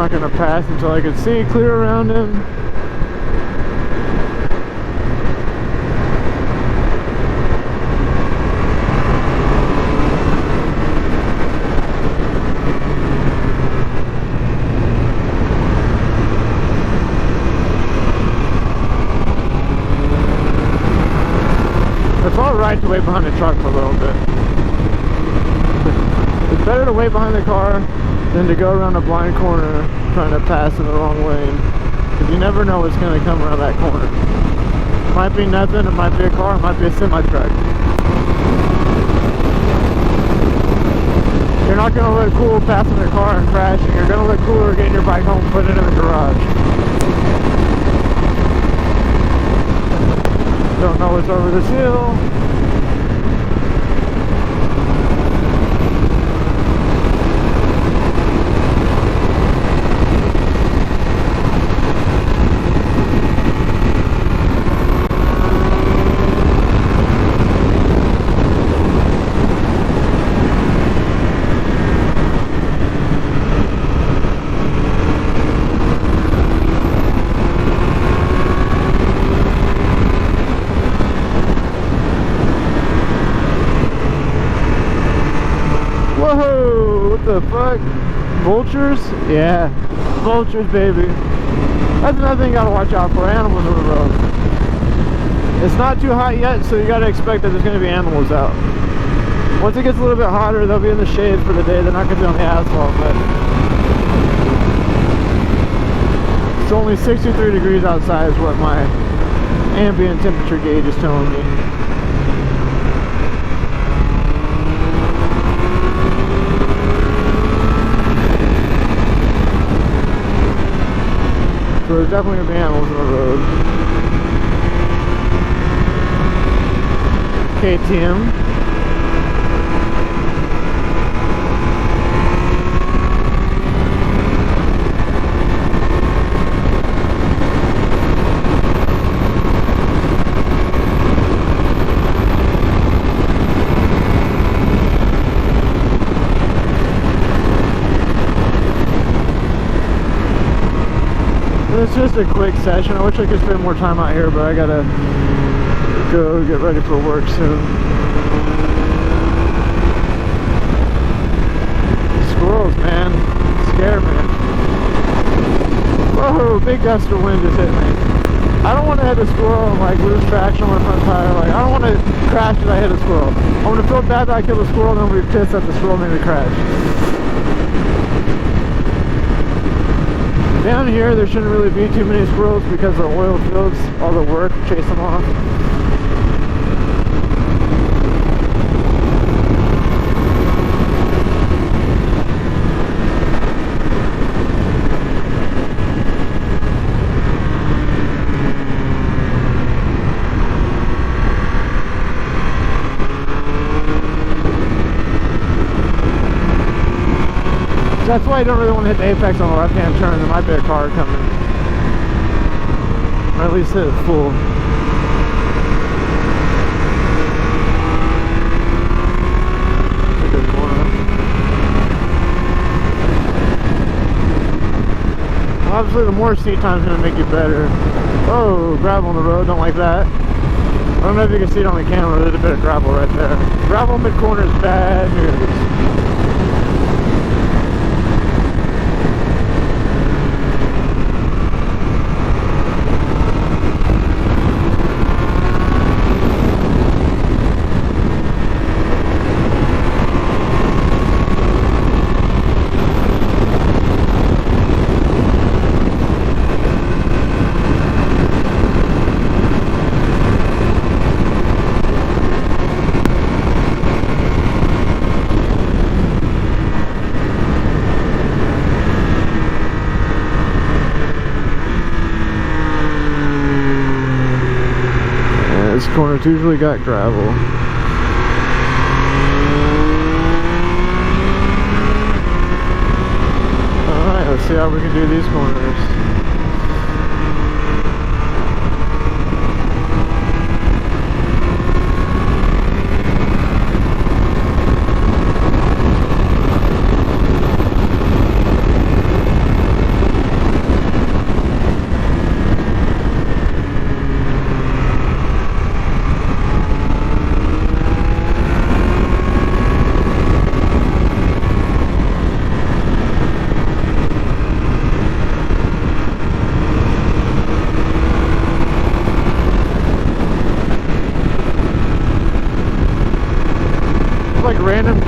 not going to pass until I can see clear around him. It's alright to wait behind the truck for a little bit. It's better to wait behind the car than to go around a blind corner trying to pass in the wrong lane, because you never know what's going to come around that corner. It might be nothing, it might be a car, it might be a semi-truck. You're not going to look cool passing a car and crashing. You're going to look cooler getting your bike home, putting it in the garage. Don't know what's over this hill. Whoa, what the fuck? Vultures? Yeah, vultures, baby. That's another thing you gotta watch out for, animals on the road. It's not too hot yet, so you gotta expect that there's gonna be animals out. Once it gets a little bit hotter, they'll be in the shade for the day. They're not gonna be on the asphalt, but it's only 63 degrees outside is what my ambient temperature gauge is telling me. So there's definitely going to be animals on the road. KTM. It's just a quick session. I wish I could spend more time out here, but I gotta go get ready for work soon. Squirrels, man. Scare me. Whoa, big gust of wind just hit me. I don't want to hit a squirrel and like lose traction on my front tire. Like, I don't want to crash as I hit a squirrel. I'm going to feel bad that I killed a squirrel and then I'll be pissed that the squirrel made me crash. Down here, there shouldn't really be too many squirrels because the oil fields, all the work, chase them off. That's why I don't really want to hit the apex on the left-hand turn. There might be a car coming. Or at least hit it full. That's a good corner. Well, obviously the more seat time is going to make you better. Oh, gravel on the road, don't like that. I don't know if you can see it on the camera, there's a bit of gravel right there. Gravel mid-corner is bad news. This corner's usually got gravel. Alright, let's see how we can do these corners.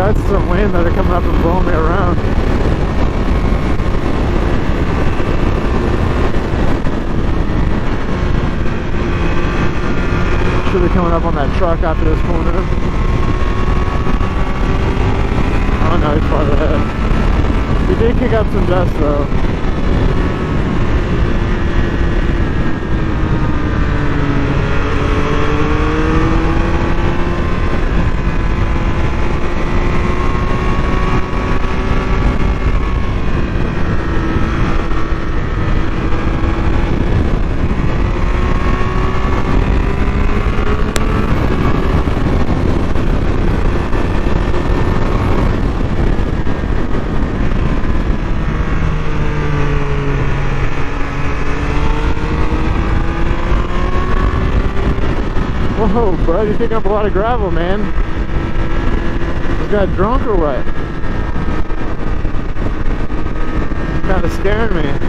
gusts of wind that are coming up and blowing me around. Should be coming up on that truck after this corner. Oh no, he's farther ahead. He did kick up some dust though. Whoa, bud, you're picking up a lot of gravel, man. You got drunk or what? Kind of scaring me.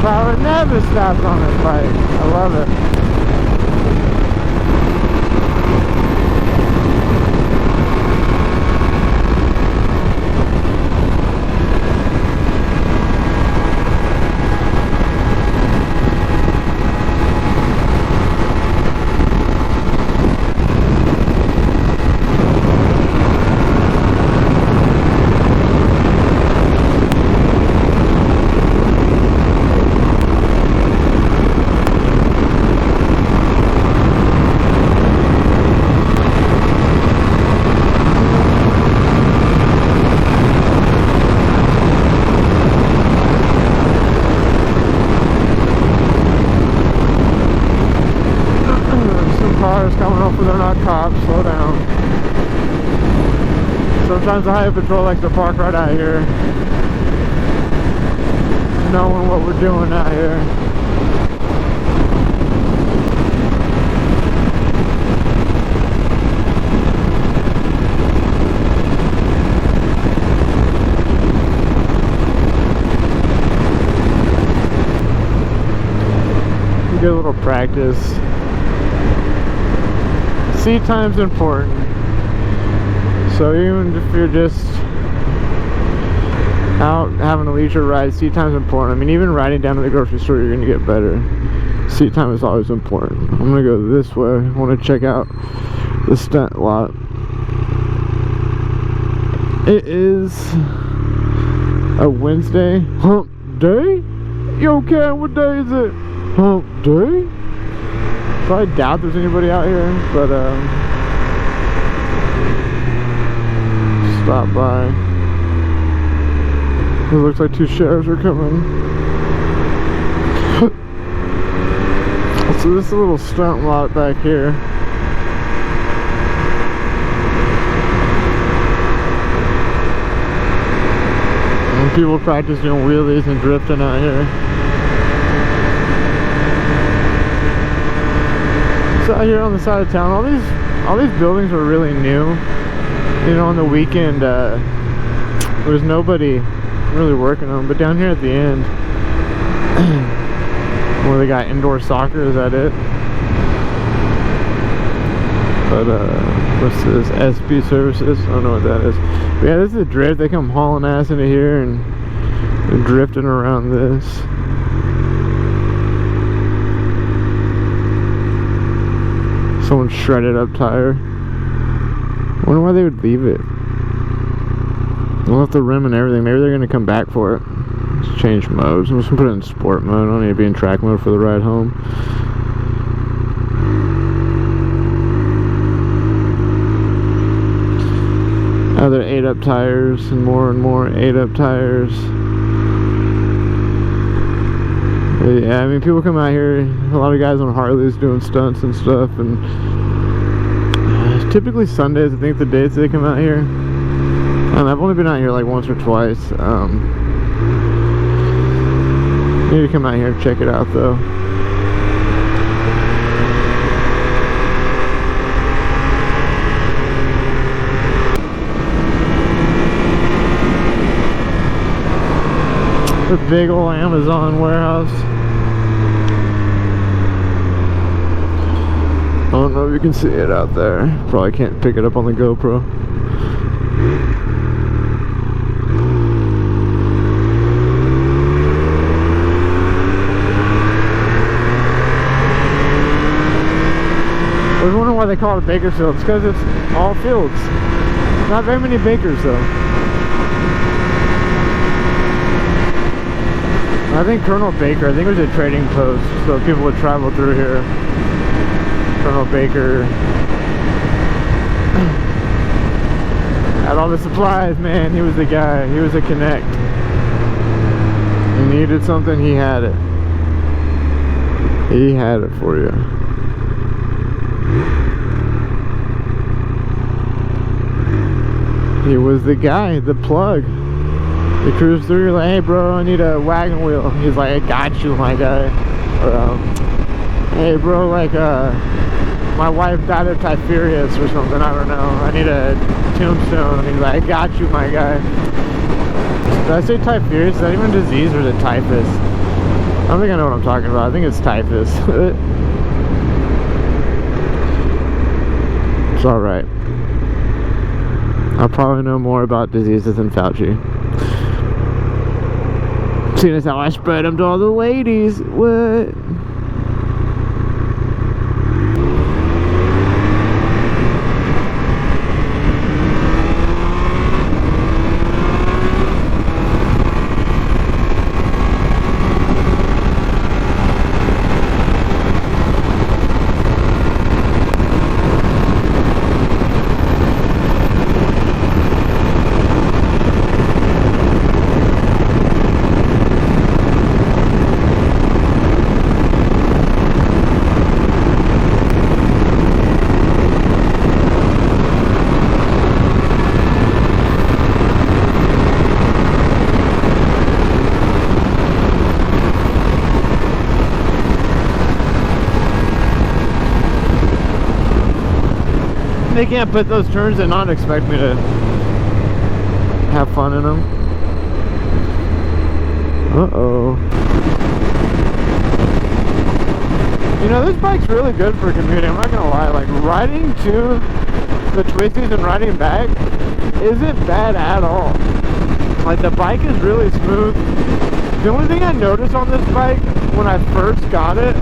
Power never stops on this bike. I love it. Coming up, but they're not cops. Slow down. Sometimes the highway patrol likes to park right out here, knowing what we're doing out here. Get a little practice. Seat time's important, so even if you're just out having a leisure ride, seat time's important. I mean, even riding down to the grocery store, you're gonna get better. Seat time is always important. I'm gonna go this way. I want to check out the stunt lot. It is a Wednesday hump day. Yo, Ken, what day is it? Hump day? So I doubt there's anybody out here, but stop by. It looks like two sheriffs are coming. So this is a little stunt lot back here. And people practice doing wheelies and drifting out here. So out here on the side of town, all these buildings were really new. You know, on the weekend there was nobody really working on them, but down here at the end where they got indoor soccer, is that it? But what's this? SB Services? I don't know what that is. But yeah, this is a drift. They come hauling ass into here and they're drifting around this. Someone shredded up tire. I wonder why they would leave it. They'll have the rim and everything. Maybe they're gonna come back for it. Let's change modes. I'm just gonna put it in sport mode. I don't need to be in track mode for the ride home. Other 8-up tires and more 8-up tires. Yeah, I mean, people come out here, a lot of guys on Harleys doing stunts and stuff, and typically Sundays, I think, the dates they come out here. And I've only been out here like once or twice. Need to come out here and check it out, though. The big old Amazon warehouse. I don't know if you can see it out there. Probably can't pick it up on the GoPro. I was wondering why they call it Bakersfield. It's because it's all fields. Not very many bakers though. I think Colonel Baker, I think it was a trading post, so people would travel through here. Colonel Baker had all the supplies, man. He was the guy. He was a connect. You needed something, he had it. He had it for you. He was the guy, the plug. You cruise through, you're like, hey bro, I need a wagon wheel. He's like, I got you, my guy. Or, hey bro, like, my wife died of typhus or something, I don't know. I need a tombstone. He's like, I got you, my guy. Did I say typhus? Is that even a disease or is it typhus? I think I know what I'm talking about. I think it's typhus. It's alright. I'll probably know more about diseases than Fauci. Seeing as how I spread them to all the ladies. What? They can't put those turns and not expect me to have fun in them. Uh-oh. You know, this bike's really good for commuting, I'm not gonna lie. Like, riding to the twisties and riding back isn't bad at all. Like, the bike is really smooth. The only thing I noticed on this bike when I first got it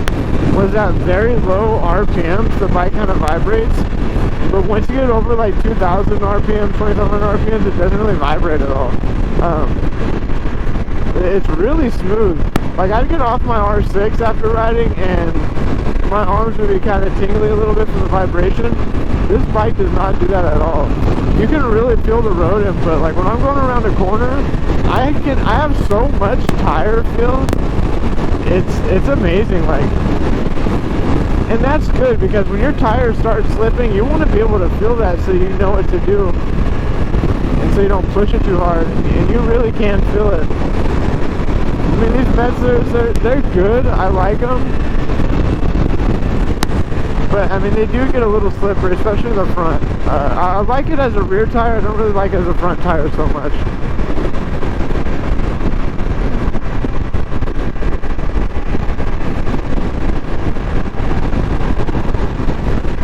was at very low RPMs, the bike kind of vibrates. But once you get over like 2,000 RPM, 2,000 RPMs, it doesn't really vibrate at all. It's really smooth. Like, I'd get off my R6 after riding and my arms would be kind of tingly a little bit from the vibration. This bike does not do that at all. You can really feel the road input. Like, when I'm going around a corner, I have so much tire feel. It's amazing. Like, and that's good because when your tires start slipping, you want to be able to feel that so you know what to do. And so you don't push it too hard. And you really can feel it. I mean, these Metzlers, they're good. I like them. But, I mean, they do get a little slippery, especially in the front. I like it as a rear tire. I don't really like it as a front tire so much.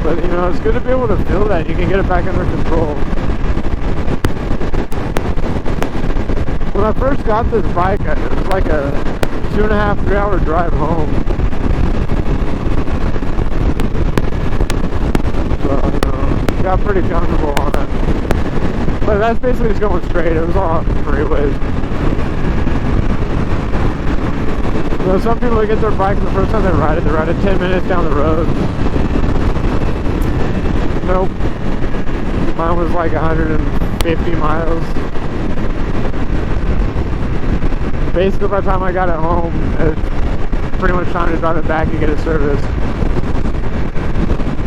But, you know, it's good to be able to feel that. You can get it back under control. When I first got this bike, it was like a 2.5, 3 hour drive home. So, you know, got pretty comfortable on it. But that's basically just going straight. It was all freeways. You know, some people get their bike the first time they ride it 10 minutes down the road. Nope. Mine was like 150 miles. Basically, by the time I got it home, it's pretty much time to drive it back and get it serviced.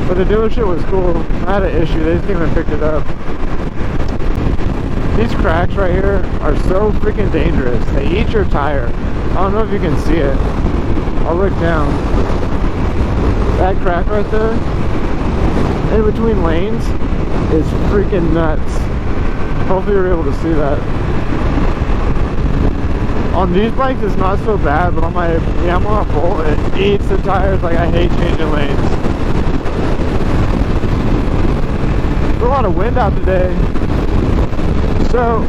But the dealership was cool. I had an issue. They just came and picked it up. These cracks right here are so freaking dangerous. They eat your tire. I don't know if you can see it. I'll look down. That crack right there, in between lanes, is freaking nuts. Hopefully you're able to see that. On these bikes it's not so bad, but on my Yamaha Bolt, it eats the tires. Like, I hate changing lanes. There's a lot of wind out today. So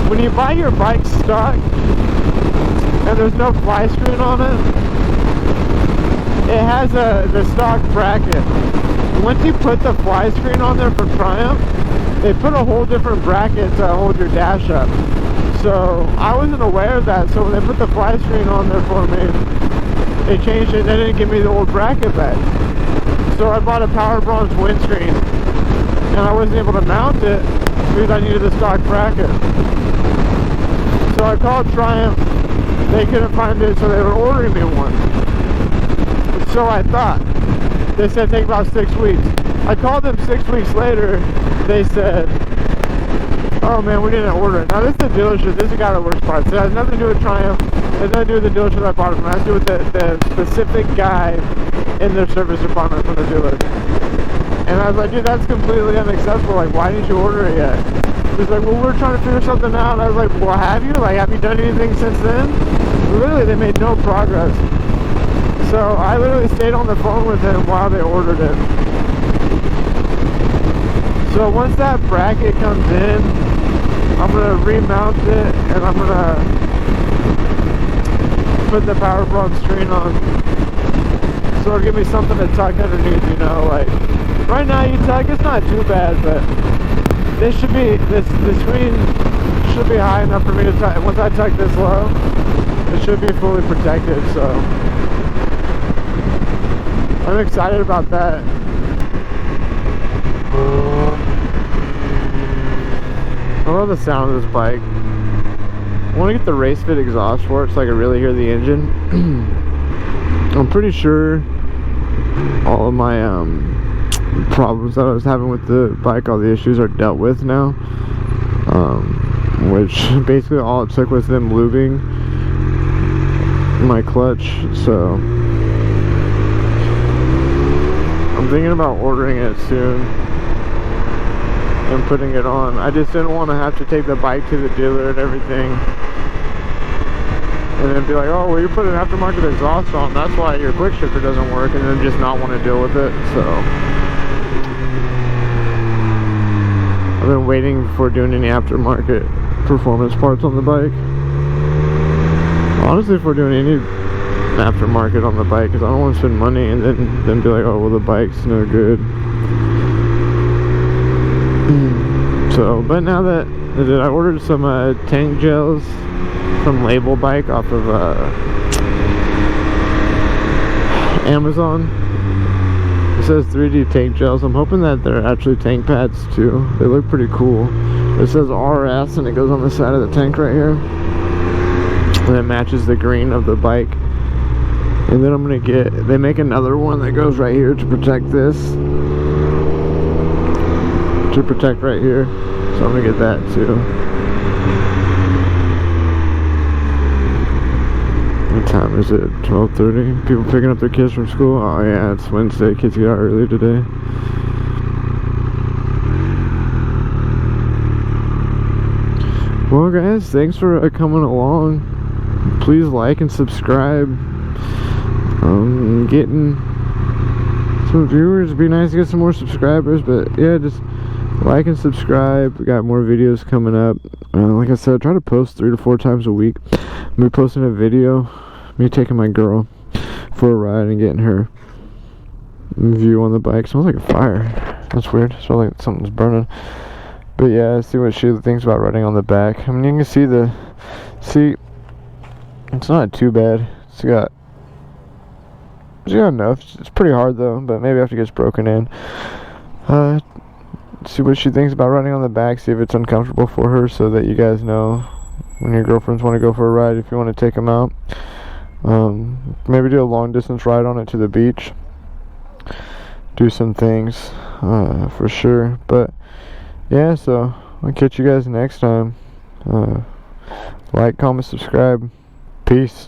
when you buy your bike stock and there's no fly screen on it, it has the stock bracket. Once you put the fly screen on there for Triumph, they put a whole different bracket to hold your dash up. So I wasn't aware of that, so when they put the fly screen on there for me, they changed it. They didn't give me the old bracket back. So I bought a Power Bronze windscreen, and I wasn't able to mount it because I needed the stock bracket. So I called Triumph. They couldn't find it, so they were ordering me one. So I thought. They said take about 6 weeks. I called them 6 weeks later. They said, oh man, we didn't order it. Now this is the dealership. This is the guy that works parts. It has nothing to do with Triumph. It has nothing to do with the dealership I bought it from. It has to do with the specific guy in their service department from the dealer. And I was like, dude, that's completely unacceptable. Like, why didn't you order it yet? He's like, well, we're trying to figure something out. I was like, well, have you? Like, have you done anything since then? Literally, they made no progress. So I literally stayed on the phone with him while they ordered it. So once that bracket comes in, I'm gonna remount it and I'm gonna put the power prong screen on. So it'll give me something to tuck underneath, you know, like right now you tuck, it's not too bad, but this should be, the screen should be high enough for me to tuck. Once I tuck this low, it should be fully protected, so I'm excited about that. I love the sound of this bike. I want to get the race fit exhaust for it so I can really hear the engine. I'm pretty sure all of my problems that I was having with the bike, all the issues are dealt with now. Which basically all it took was them lubing my clutch, so I'm thinking about ordering it soon and putting it on. I just didn't want to have to take the bike to the dealer and everything and then be like, oh, well, you put an aftermarket exhaust on, that's why your quick shifter doesn't work, and then just not want to deal with it. So I've been waiting before doing any aftermarket performance parts on the bike. Honestly, if we're doing any aftermarket on the bike, because I don't want to spend money and then be like, oh, well, the bike's no good. So, but now that I ordered some tank gels from Label Bike off of Amazon. It says 3D tank gels. I'm hoping that they're actually tank pads too. They look pretty cool. It says RS and it goes on the side of the tank right here. And it matches the green of the bike. And then I'm gonna they make another one that goes right here to protect this. To protect right here. So I'm gonna get that too. What time is it? 12:30? People picking up their kids from school? Oh yeah, it's Wednesday. Kids get out early today. Well guys, thanks for coming along. Please like and subscribe. Getting some viewers. It'd be nice to get some more subscribers, but yeah, just like and subscribe. We got more videos coming up. Like I said, I try to post 3 to 4 times a week. I'm gonna be posting a video, me taking my girl for a ride and getting her view on the bike. Smells like a fire. That's weird. It smells like something's burning. But yeah, see what she thinks about riding on the back. I mean, you can see the seat. It's not too bad. It's got enough. It's pretty hard though, but maybe after it gets broken in. See what she thinks about riding on the back. See if it's uncomfortable for her, so that you guys know when your girlfriends want to go for a ride, if you want to take them out. Maybe do a long distance ride on it to the beach. Do some things for sure. But yeah, so I'll catch you guys next time. Like, comment, subscribe. Peace.